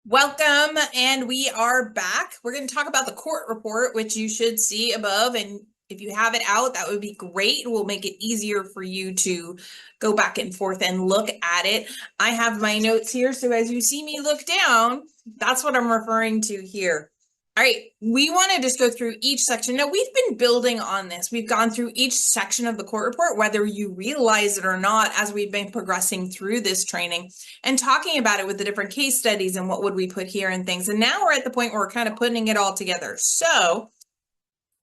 Welcome, and we are back. We're going to talk about the court report, which you should see above. And if you have it out, that would be great. We'll make it easier for you to go back and forth and look at it. I have my notes here, so as you see me look down, that's what I'm referring to here. All right, we want to just go through each section. Now, we've been building on this. We've gone through each section of the court report, whether you realize it or not, as we've been progressing through this training and talking about it with the different case studies and what would we put here and things. And now we're at the point where we're kind of putting it all together. So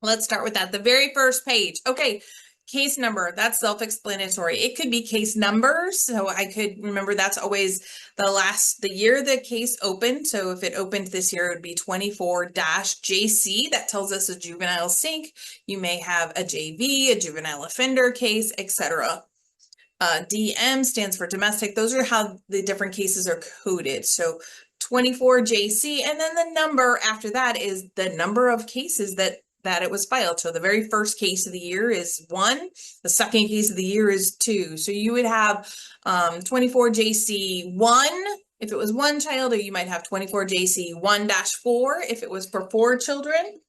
let's start with that. The very first page. Okay. Case number, that's self-explanatory. It could be case numbers. So I could remember that's always the year the case opened. So if it opened this year, it would be 24-JC. That tells us a juvenile sink. You may have a JV, a juvenile offender case, etc. DM stands for domestic. Those are how the different cases are coded. So 24-JC, and then the number after that is the number of cases that it was filed. So the very first case of the year is 1. The second case of the year is 2. So you would have 24-JC 1 if it was 1 child, or you might have 24-JC 1-4 if it was for 4 children.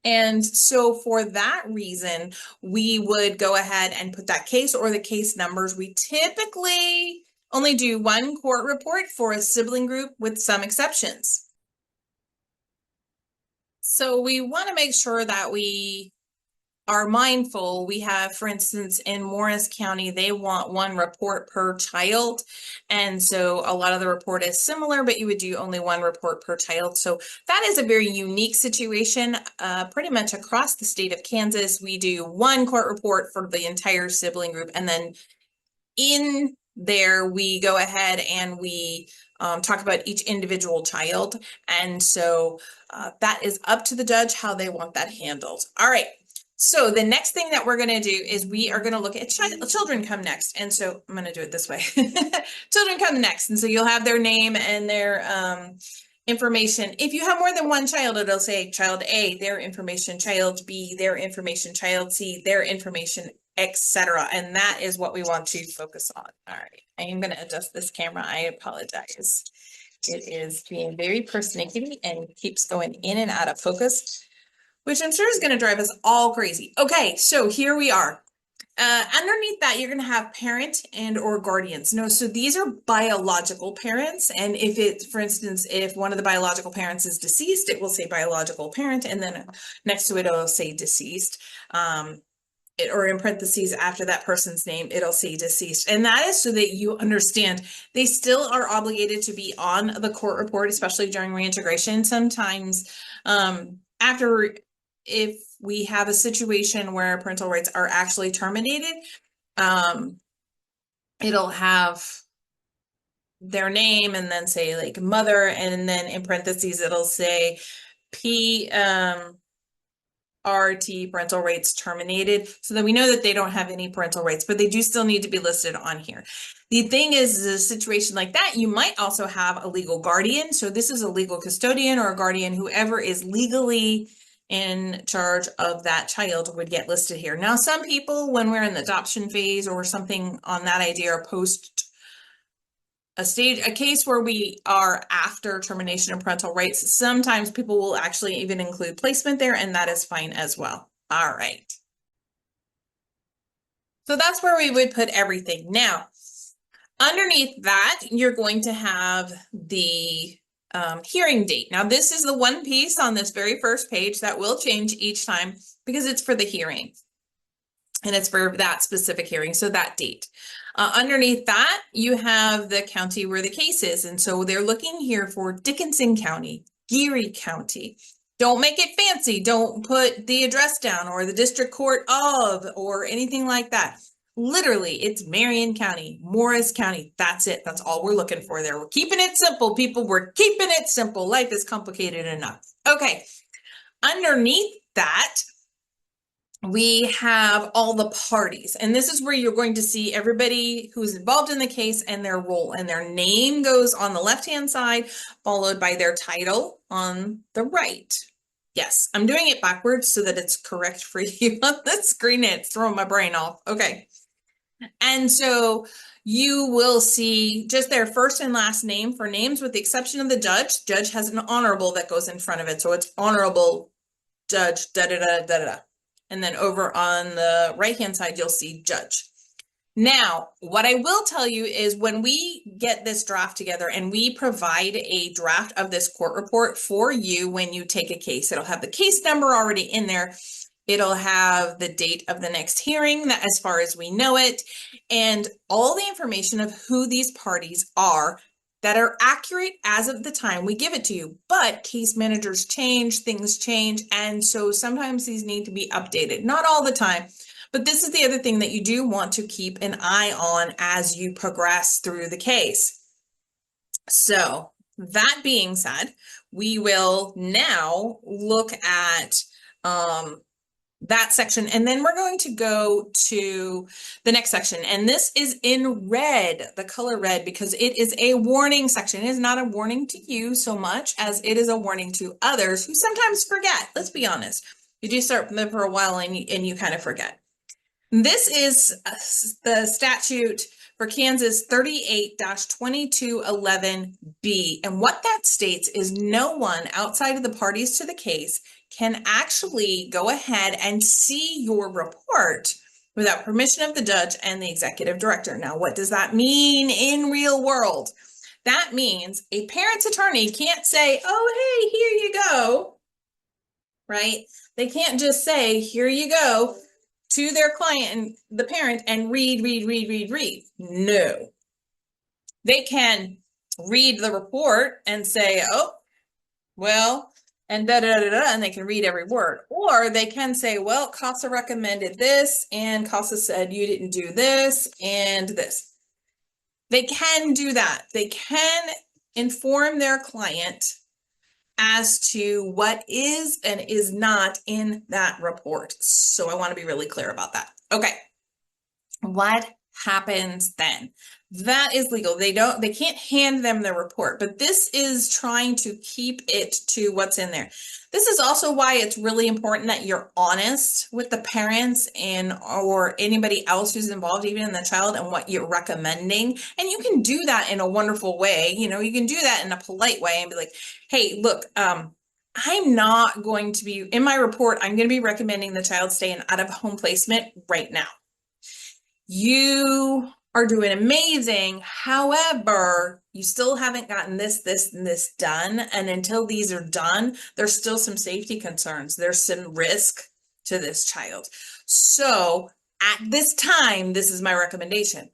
And so for that reason, we would go ahead and put that case or the case numbers. We typically only do 1 court report for a sibling group with some exceptions. So we want to make sure that we are mindful. We have, for instance, in Morris County, they want 1 report per child. And so a lot of the report is similar, but you would do only 1 report per child. So that is a very unique situation. Pretty much across the state of Kansas, we do 1 court report for the entire sibling group. And then in there, we go ahead and we talk about each individual child. And so that is up to the judge how they want that handled. All right. So the next thing that we're going to do is we are going to look at children come next. And so I'm going to do it this way. Children come next. And so you'll have their name and their information. If you have more than 1 child, it'll say child A, their information, child B, their information, child C, their information, etc. And that is what we want to focus on. All right. I am going to adjust this camera. I apologize. It is being very persnickety and keeps going in and out of focus, which I'm sure is going to drive us all crazy. Okay, so here we are. Underneath that, you're going to have parent and or guardians. No, so these are biological parents. And if it, for instance, if one of the biological parents is deceased, it will say biological parent. And then next to it, it'll say deceased. Or in parentheses after that person's name, it'll say deceased. And that is so that you understand they still are obligated to be on the court report, especially during reintegration. Sometimes if we have a situation where parental rights are actually terminated, it'll have their name and then say like mother, and then in parentheses, it'll say RT parental rights terminated, so that we know that they don't have any parental rights, but they do still need to be listed on here. The thing is, a situation like that, you might also have a legal guardian. So this is a legal custodian or a guardian, whoever is legally in charge of that child would get listed here. Now, some people, when we're in the adoption phase or something on that idea, or post a case where we are after termination of parental rights, sometimes people will actually even include placement there, and that is fine as well. All right. So that's where we would put everything. Now, underneath that, you're going to have the hearing date. Now, this is the one piece on this very first page that will change each time because it's for the hearing. And it's for that specific hearing, so that date. Underneath that, you have the county where the case is. And so they're looking here for Dickinson County, Geary County. Don't make it fancy. Don't put the address down or the district court of or anything like that. Literally, it's Marion County, Morris County. That's it. That's all we're looking for there. We're keeping it simple, people. We're keeping it simple. Life is complicated enough. Okay. Underneath that, we have all the parties, and this is where you're going to see everybody who's involved in the case and their role, and their name goes on the left-hand side, followed by their title on the right. Yes, I'm doing it backwards so that it's correct for you on the screen. It's throwing my brain off. Okay. And so you will see just their first and last name for names with the exception of the judge. Judge has an honorable that goes in front of it. So it's honorable judge, da da da da da. And then over on the right-hand side, you'll see judge. Now, what I will tell you is when we get this draft together and we provide a draft of this court report for you when you take a case, it'll have the case number already in there. It'll have the date of the next hearing, that as far as we know it, and all the information of who these parties are that are accurate as of the time we give it to you. But case managers change, things change, and so sometimes these need to be updated. Not all the time, but this is the other thing that you do want to keep an eye on as you progress through the case. So that being said, we will now look at that section, and then we're going to go to the next section, and this is in red, the color red, because it is a warning section. It is not a warning to you so much as it is a warning to others who sometimes forget. Let's be honest. You do start them for a while and you kind of forget. This is the statute for Kansas 38-2211B, and what that states is no one outside of the parties to the case can actually go ahead and see your report without permission of the judge and the executive director. Now, what does that mean in real world? That means a parent's attorney can't say, oh, hey, here you go, right? They can't just say, here you go, to their client and the parent and read. No. They can read the report and say, oh, well, and and they can read every word. Or they can say, well, CASA recommended this, and CASA said you didn't do this and this. They can do that. They can inform their client as to what is and is not in that report. So I want to be really clear about that. Okay. What happens then? That is legal. They can't hand them the report, but this is trying to keep it to what's in there. This is also why it's really important that you're honest with the parents or anybody else who's involved, even in the child, and what you're recommending. And you can do that in a wonderful way. You know, you can do that in a polite way and be like, hey, look, I'm not going to be in my report. I'm going to be recommending the child stay in out-of-home placement right now. You are doing amazing. However, you still haven't gotten this, and this done. And until these are done, there's still some safety concerns. There's some risk to this child. So at this time, this is my recommendation.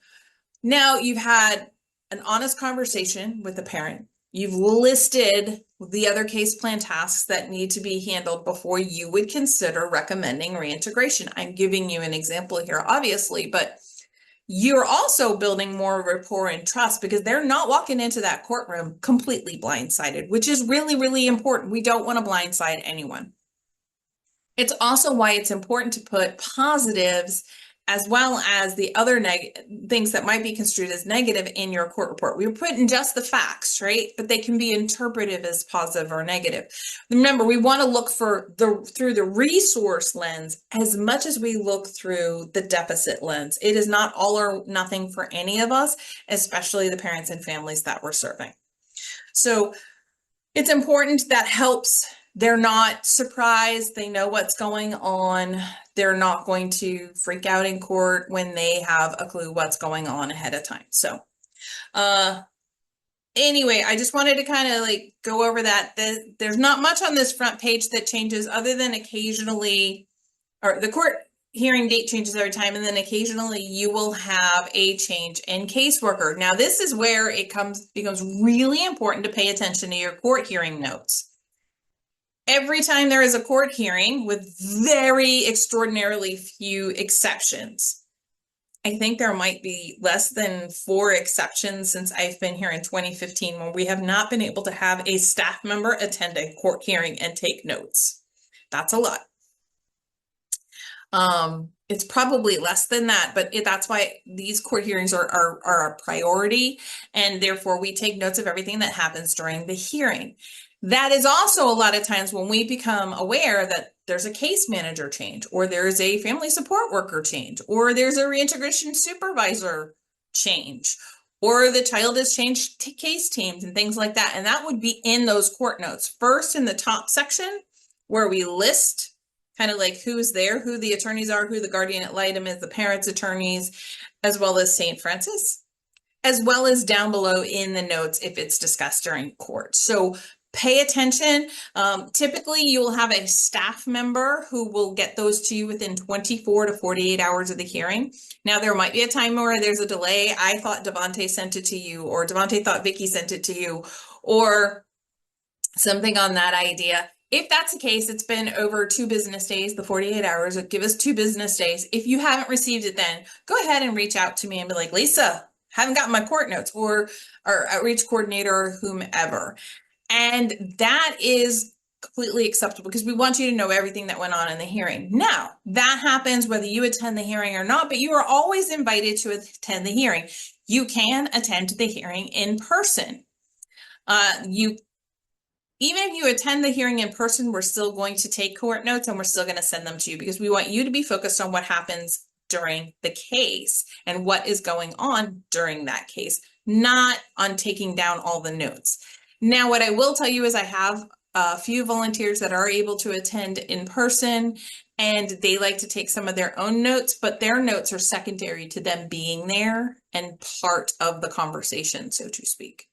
Now you've had an honest conversation with the parent. You've listed the other case plan tasks that need to be handled before you would consider recommending reintegration. I'm giving you an example here, obviously, but you're also building more rapport and trust because they're not walking into that courtroom completely blindsided, which is really, really important. We don't want to blindside anyone. It's also why it's important to put positives as well as the other things that might be construed as negative in your court report. We're putting just the facts, right? But they can be interpreted as positive or negative. Remember, we want to look through the resource lens as much as we look through the deficit lens. It is not all or nothing for any of us, especially the parents and families that we're serving. So it's important. That helps. They're not surprised. They know what's going on. They're not going to freak out in court when they have a clue what's going on ahead of time. So anyway, I just wanted to kind of like go over that. There's not much on this front page that changes other than occasionally, or the court hearing date changes every time, and then occasionally you will have a change in caseworker. Now, this is where it becomes really important to pay attention to your court hearing notes. Every time there is a court hearing, with very extraordinarily few exceptions, I think there might be less than 4 exceptions since I've been here in 2015 when we have not been able to have a staff member attend a court hearing and take notes. That's a lot. It's probably less than that, but that's why these court hearings are a priority, and therefore we take notes of everything that happens during the hearing. That is also a lot of times when we become aware that there's a case manager change, or there's a family support worker change, or there's a reintegration supervisor change, or the child has changed case teams and things like that. And that would be in those court notes. First, in the top section, where we list kind of like who's there, who the attorneys are, who the guardian ad litem is, the parents' attorneys, as well as St. Francis, as well as down below in the notes if it's discussed during court. So pay attention. Typically, you will have a staff member who will get those to you within 24 to 48 hours of the hearing. Now, there might be a time where there's a delay. I thought Devontae sent it to you, or Devontae thought Vicky sent it to you, or something on that idea. If that's the case, it's been over 2 business days, the 48 hours, give us 2 business days. If you haven't received it then, go ahead and reach out to me and be like, Lisa, haven't gotten my court notes, or our outreach coordinator, or whomever. And that is completely acceptable because we want you to know everything that went on in the hearing. Now, that happens whether you attend the hearing or not, but you are always invited to attend the hearing. You can attend the hearing in person. Even if you attend the hearing in person, we're still going to take court notes and we're still going to send them to you because we want you to be focused on what happens during the case and what is going on during that case, not on taking down all the notes. Now, what I will tell you is I have a few volunteers that are able to attend in person, and they like to take some of their own notes, but their notes are secondary to them being there and part of the conversation, so to speak.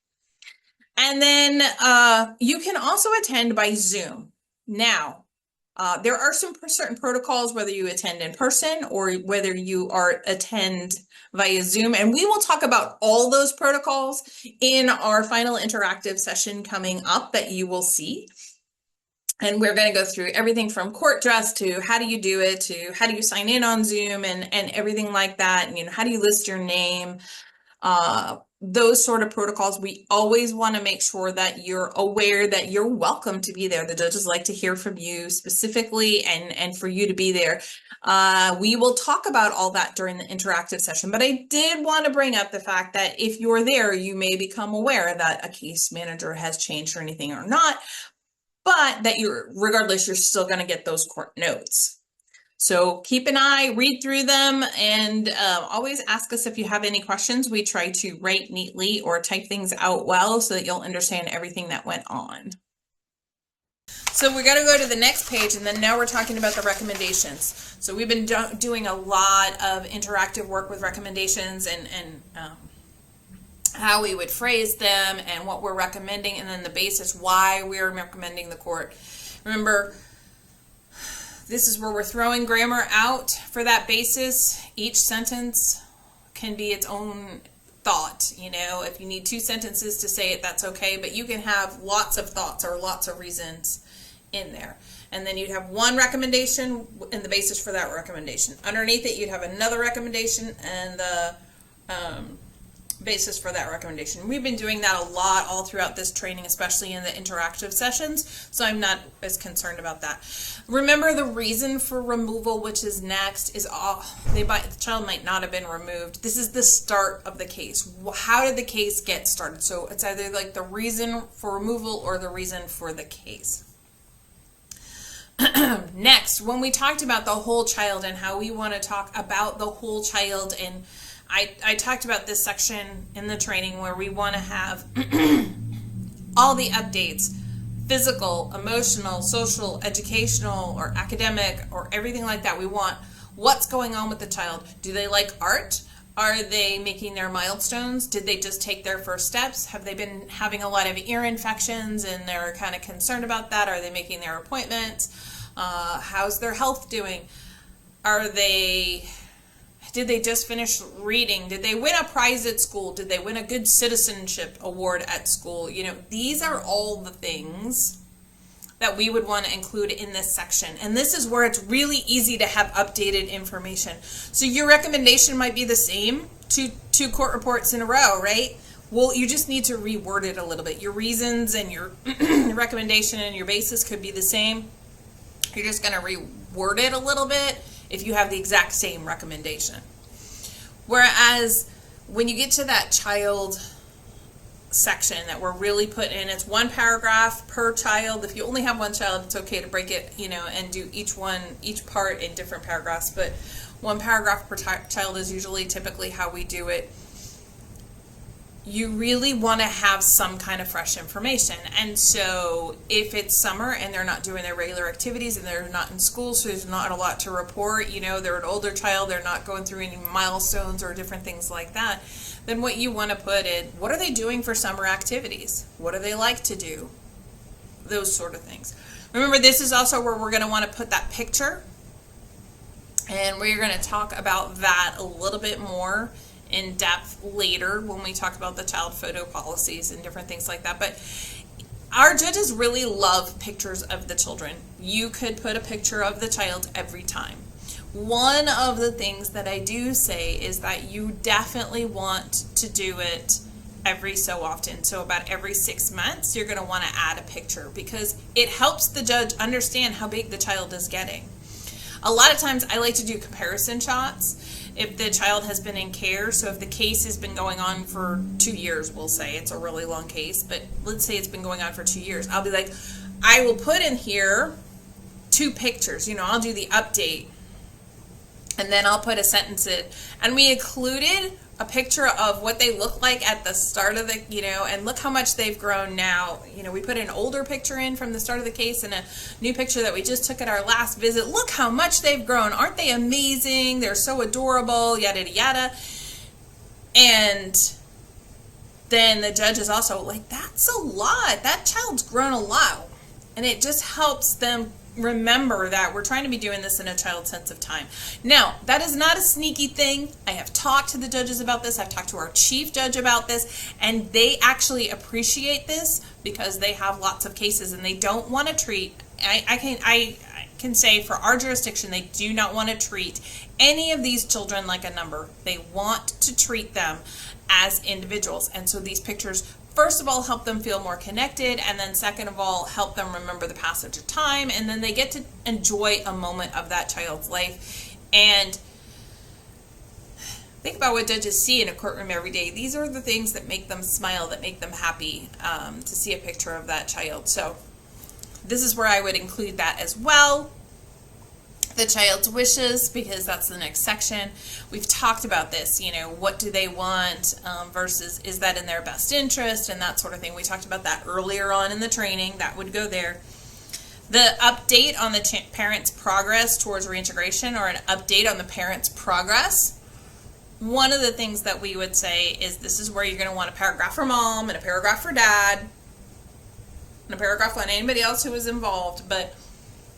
And then you can also attend by Zoom. Now, there are some certain protocols, whether you attend in person or whether you attend via Zoom. And we will talk about all those protocols in our final interactive session coming up that you will see. And we're going to go through everything from court dress to how do you do it, to how do you sign in on Zoom and everything like that. And, how do you list your name? Those sort of protocols. We always want to make sure that you're aware that you're welcome to be there. The judges like to hear from you specifically and for you to be there. We will talk about all that during the interactive session, but I did want to bring up the fact that if you're there, you may become aware that a case manager has changed or anything or not, but that regardless, you're still going to get those court notes. So keep an eye, read through them, and always ask us if you have any questions. We try to write neatly or type things out well so that you'll understand everything that went on. So we're going to go to the next page, and then now we're talking about the recommendations. So we've been doing a lot of interactive work with recommendations and how we would phrase them and what we're recommending, and then the basis why we're recommending the court. Remember, this is where we're throwing grammar out for that basis. Each sentence can be its own thought. If you need 2 sentences to say it, that's okay, but you can have lots of thoughts or lots of reasons in there. And then you'd have one recommendation and the basis for that recommendation. Underneath it, you'd have another recommendation and the basis for that recommendation. We've been doing that a lot all throughout this training, especially in the interactive sessions, so I'm not as concerned about that. Remember, the reason for removal, which is next, is the child might not have been removed. This is the start of the case. How did the case get started? So it's either like the reason for removal or the reason for the case. Next, when we talked about the whole child and how we want to talk about the whole child, and I talked about this section in the training where we want to have all the updates, physical, emotional, social, educational, or academic, or everything like that. We want what's going on with the child. Do they like art? Are they making their milestones? Did they just take their first steps? Have they been having a lot of ear infections and they're kind of concerned about that? Are they making their appointments? How's their health doing? Did they just finish reading? Did they win a prize at school? Did they win a good citizenship award at school? These are all the things that we would want to include in this section. And this is where it's really easy to have updated information. So your recommendation might be the same, two court reports in a row, right? Well, you just need to reword it a little bit. Your reasons and your recommendation and your basis could be the same. You're just going to reword it a little bit if you have the exact same recommendation. Whereas when you get to that child section that we're really putting in, it's 1 paragraph per child. If you only have 1 child, it's okay to break it, and do each part in different paragraphs, but 1 paragraph per child is usually typically how we do it. you really want to have some kind of fresh information. And so if it's summer and they're not doing their regular activities and they're not in school, so there's not a lot to report, you know, they're an older child, they're not going through any milestones or different things like that, then what you want to put in, what are they doing for summer activities? What do they like to do? Those sort of things. Remember, this is also where we're going to want to put that picture, and we're going to talk about that a little bit more in depth later when we talk about the child photo policies and different things like that. But our judges really love pictures of the children. You could put a picture of the child every time. One of the things that I do say is that you definitely want to do it every so often. So about every 6 months, you're going to want to add a picture, because it helps the judge understand how big the child is getting. A lot of times I like to do comparison shots if the child has been in care. So if the case has been going on for 2 years, we'll say it's a really long case, but let's say it's been going on for 2 years. I'll be like, I will put in here 2 pictures. You know, I'll do the update, and then I'll put a sentence in. And we included a picture of what they look like at the start of the, you know, and look how much they've grown now. You know, we put an older picture in from the start of the case and a new picture that we just took at our last visit. Look how much they've grown. Aren't they amazing? They're so adorable, yada, yada. And then the judge is also like, that's a lot. That child's grown a lot. And it just helps them remember that we're trying to be doing this in a child's sense of time. Now, that is not a sneaky thing. I have talked to the judges about this. I've talked to our chief judge about this, and they actually appreciate this because they have lots of cases and they don't want to treat, I can say for our jurisdiction, they do not want to treat any of these children like a number. They want to treat them as individuals. And so these pictures, first of all, help them feel more connected, and then second of all, help them remember the passage of time, and then they get to enjoy a moment of that child's life. And think about what judges see in a courtroom every day. These are the things that make them smile, that make them happy, to see a picture of that child. So this is where I would include that as well. The child's wishes, because that's the next section. We've talked about this, you know, what do they want versus is that in their best interest and that sort of thing. We talked about that earlier on in the training. That would go there. The update on the parent's progress towards reintegration, or an update on the parent's progress. One of the things that we would say is this is where you're going to want a paragraph for mom and a paragraph for dad and a paragraph on anybody else who was involved, but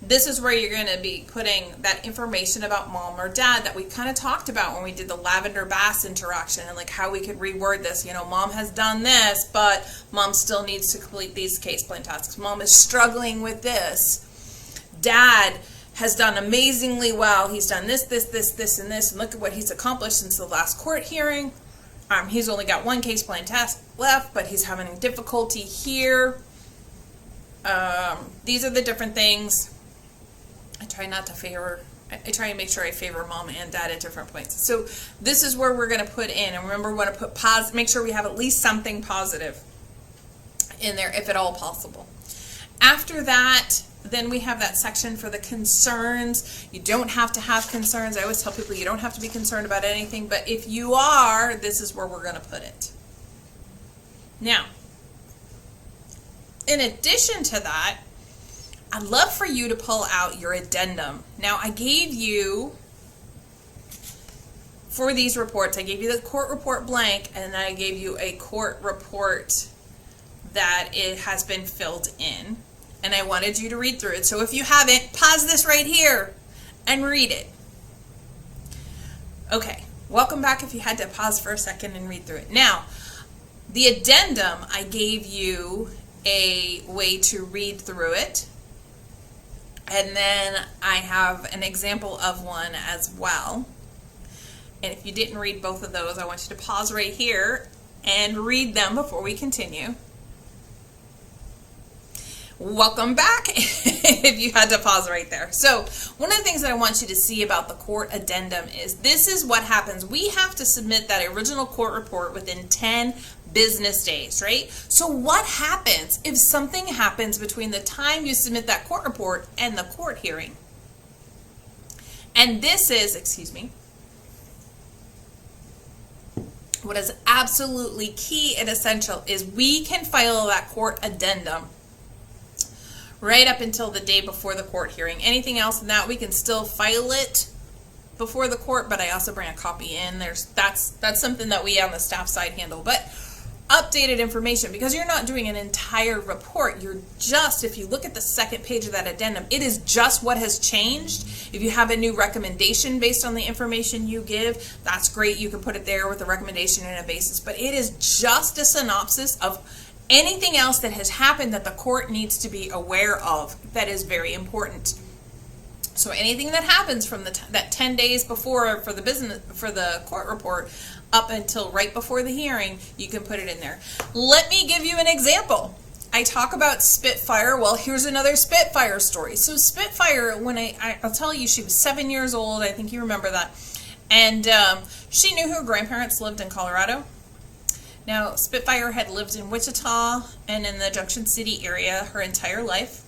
this is where you're going to be putting that information about mom or dad that we kind of talked about when we did the Lavender Bass interaction, and like how we could reword this. You know, mom has done this, but mom still needs to complete these case plan tasks. Mom is struggling with this. Dad has done amazingly well. He's done this, this, this, this, and this, and look at what he's accomplished since the last court hearing. He's only got 1 case plan task left, but he's having difficulty here. These are the different things. I try not to favor, I try and make sure I favor mom and dad at different points. So this is where we're going to put in, and remember, we want to put make sure we have at least something positive in there if at all possible. After that, then we have that section for the concerns. You don't have to have concerns. I always tell people you don't have to be concerned about anything, but if you are, this is where we're going to put it. Now, in addition to that, I'd love for you to pull out your addendum. Now, I gave you, for these reports, I gave you the court report blank, and then I gave you a court report that it has been filled in, and I wanted you to read through it. So if you haven't, pause this right here and read it. Okay, welcome back if you had to pause for a second and read through it. Now, the addendum, I gave you a way to read through it. And then I have an example of one as well. And if you didn't read both of those, I want you to pause right here and read them before we continue. Welcome back if you had to pause right there. So one of the things that I want you to see about the court addendum is this is what happens. We have to submit that original court report within 10 business days, right? So what happens if something happens between the time you submit that court report and the court hearing? And this is, excuse me, What is absolutely key and essential is we can file that court addendum right up until the day before the court hearing. Anything else than that, we can still file it before the court, but I also bring a copy in. That's something that we on the staff side handle. But updated information, because you're not doing an entire report, you're just, if you look at the second page of that addendum, it is just what has changed. If you have a new recommendation based on the information you give, that's great, you can put it there with a recommendation and a basis, but it is just a synopsis of anything else that has happened that the court needs to be aware of that is very important. So anything that happens from that 10 days before for the court report up until right before the hearing, you can put it in there. Let me give you an example. I talk about Spitfire. Well, here's another Spitfire story. So Spitfire, when I'll tell you, she was 7 years old. I think you remember that. And she knew her grandparents lived in Colorado. Now, Spitfire had lived in Wichita and in the Junction City area her entire life.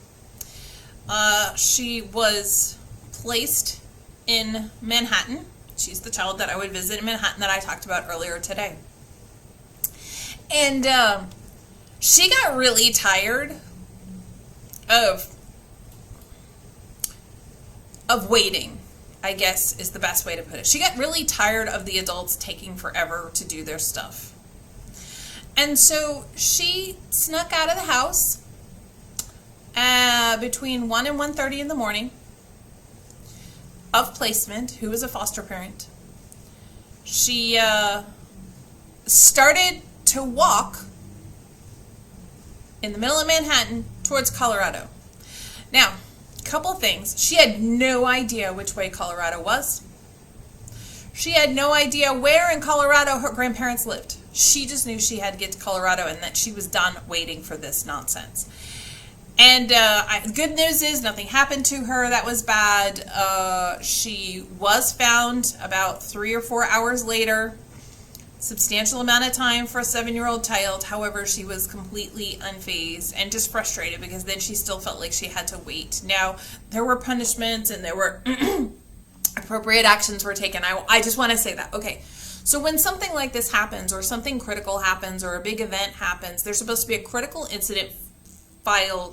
She was placed in Manhattan. She's the child that I would visit in Manhattan that I talked about earlier today. And she got really tired of waiting, I guess is the best way to put it. She got really tired of the adults taking forever to do their stuff. And so she snuck out of the house between 1 and 1:30 in the morning of placement, who was a foster parent. She started to walk in the middle of Manhattan towards Colorado. Now, a couple things. She had no idea which way Colorado was. She had no idea where in Colorado her grandparents lived. She just knew she had to get to Colorado and that she was done waiting for this nonsense. And good news is nothing happened to her that was bad. She was found about 3 or 4 hours later. Substantial amount of time for a 7-year-old child. However, she was completely unfazed and just frustrated because then she still felt like she had to wait. Now, there were punishments and there were appropriate actions were taken. I just want to say that. Okay. So when something like this happens or something critical happens or a big event happens, there's supposed to be a critical incident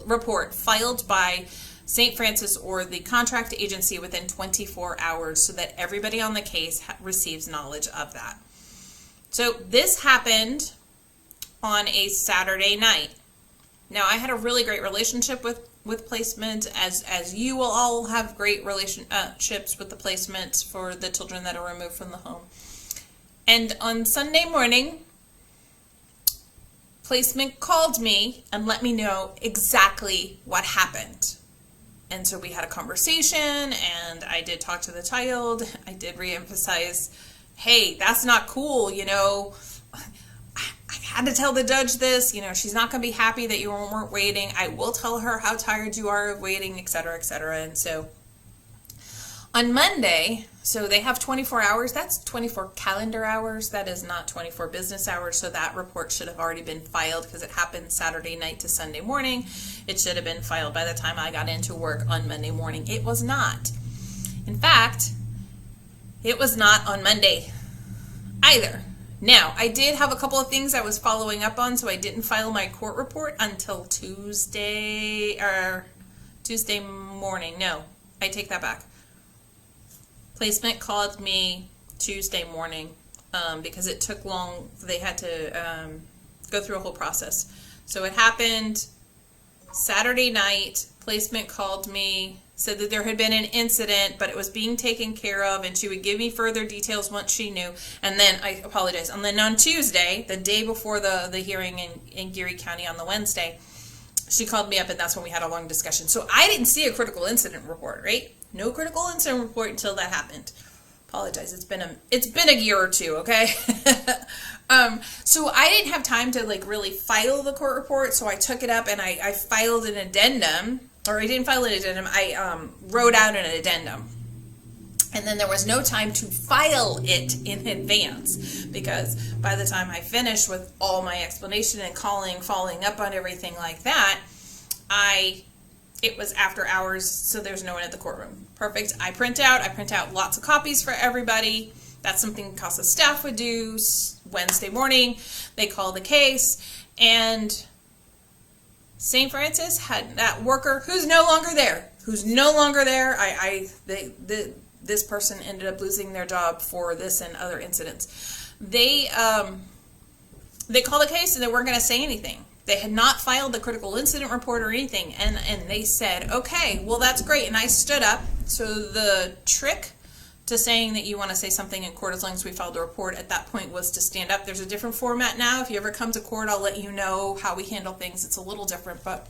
report filed by St. Francis or the contract agency within 24 hours so that everybody on the case receives knowledge of that. So this happened on a Saturday night. Now, I had a really great relationship with placement, as you will all have great relationships with the placement for the children that are removed from the home. And on Sunday morning, placement called me and let me know exactly what happened. And so we had a conversation and I did talk to the child. I did reemphasize, hey, that's not cool, you know. I had to tell the judge this, you know, she's not going to be happy that you weren't waiting. I will tell her how tired you are of waiting, et cetera, et cetera. And so on Monday, so they have 24 hours. That's 24 calendar hours. That is not 24 business hours. So that report should have already been filed because it happened Saturday night to Sunday morning. It should have been filed by the time I got into work on Monday morning. It was not. In fact, it was not on Monday either. Now, I did have a couple of things I was following up on, so I didn't file my court report until Tuesday morning. No, I take that back. Placement called me Tuesday morning because it took long. They had to go through a whole process. So it happened Saturday night. Placement called me, said that there had been an incident, but it was being taken care of, and she would give me further details once she knew. And then, I apologize, and then on Tuesday, the day before the hearing in Geary County on the Wednesday, she called me up, and that's when we had a long discussion. So I didn't see a critical incident report, right? No critical incident report until that happened. Apologize, it's been a year or two, okay? So I didn't have time to like really file the court report, so I took it up and I filed an addendum, or I didn't file an addendum, I wrote out an addendum. And then there was no time to file it in advance because by the time I finished with all my explanation and following up on everything like that, it was after hours, so there's no one at the courtroom. Perfect. I print out lots of copies for everybody. That's something CASA staff would do. Wednesday morning, they call the case, and St. Francis had that worker who's no longer there. This person ended up losing their job for this and other incidents. They called the case and they weren't going to say anything. They had not filed the critical incident report or anything, and they said, okay, well, that's great. And I stood up. So the trick to saying that you want to say something in court as long as we filed the report at that point was to stand up. There's a different format now. If you ever come to court, I'll let you know how we handle things. It's a little different. But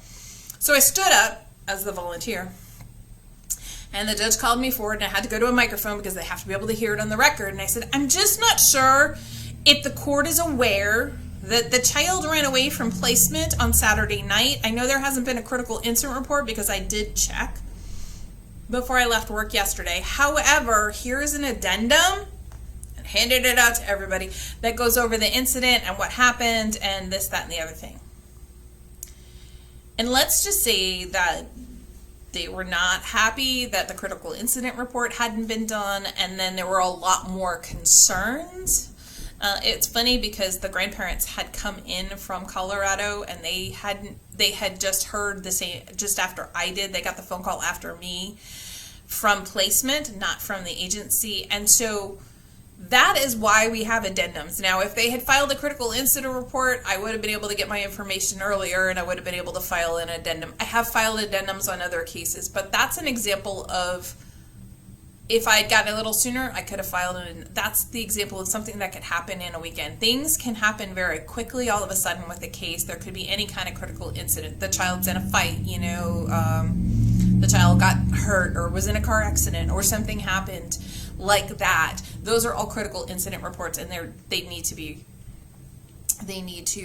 so I stood up as the volunteer, and the judge called me forward, and I had to go to a microphone because they have to be able to hear it on the record. And I said, I'm just not sure if the court is aware that the child ran away from placement on Saturday night. I know there hasn't been a critical incident report because I did check before I left work yesterday. However, here's an addendum, and handed it out to everybody, that goes over the incident and what happened and this, that, and the other thing. And let's just say that they were not happy that the critical incident report hadn't been done, and then there were a lot more concerns. It's funny because the grandparents had come in from Colorado, and they had just heard the same just after I did. They got the phone call after me from placement, not from the agency. And so that is why we have addendums. Now, if they had filed a critical incident report, I would have been able to get my information earlier, and I would have been able to file an addendum. I have filed addendums on other cases, but that's an example of, if I had gotten a little sooner, I could have filed it. That's the example of something that could happen in a weekend. Things can happen very quickly all of a sudden with a case. There could be any kind of critical incident. The child's in a fight, the child got hurt or was in a car accident or something happened like that. Those are all critical incident reports, and they need to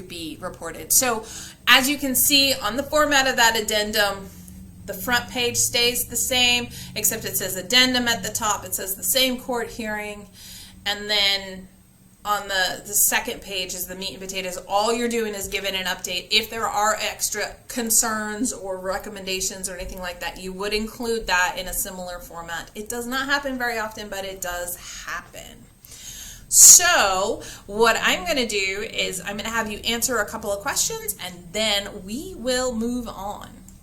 be reported. So as you can see on the format of that addendum, the front page stays the same, except it says addendum at the top. It says the same court hearing. And then on the second page is the meat and potatoes. All you're doing is giving an update. If there are extra concerns or recommendations or anything like that, you would include that in a similar format. It does not happen very often, but it does happen. So what I'm going to do is I'm going to have you answer a couple of questions, and then we will move on.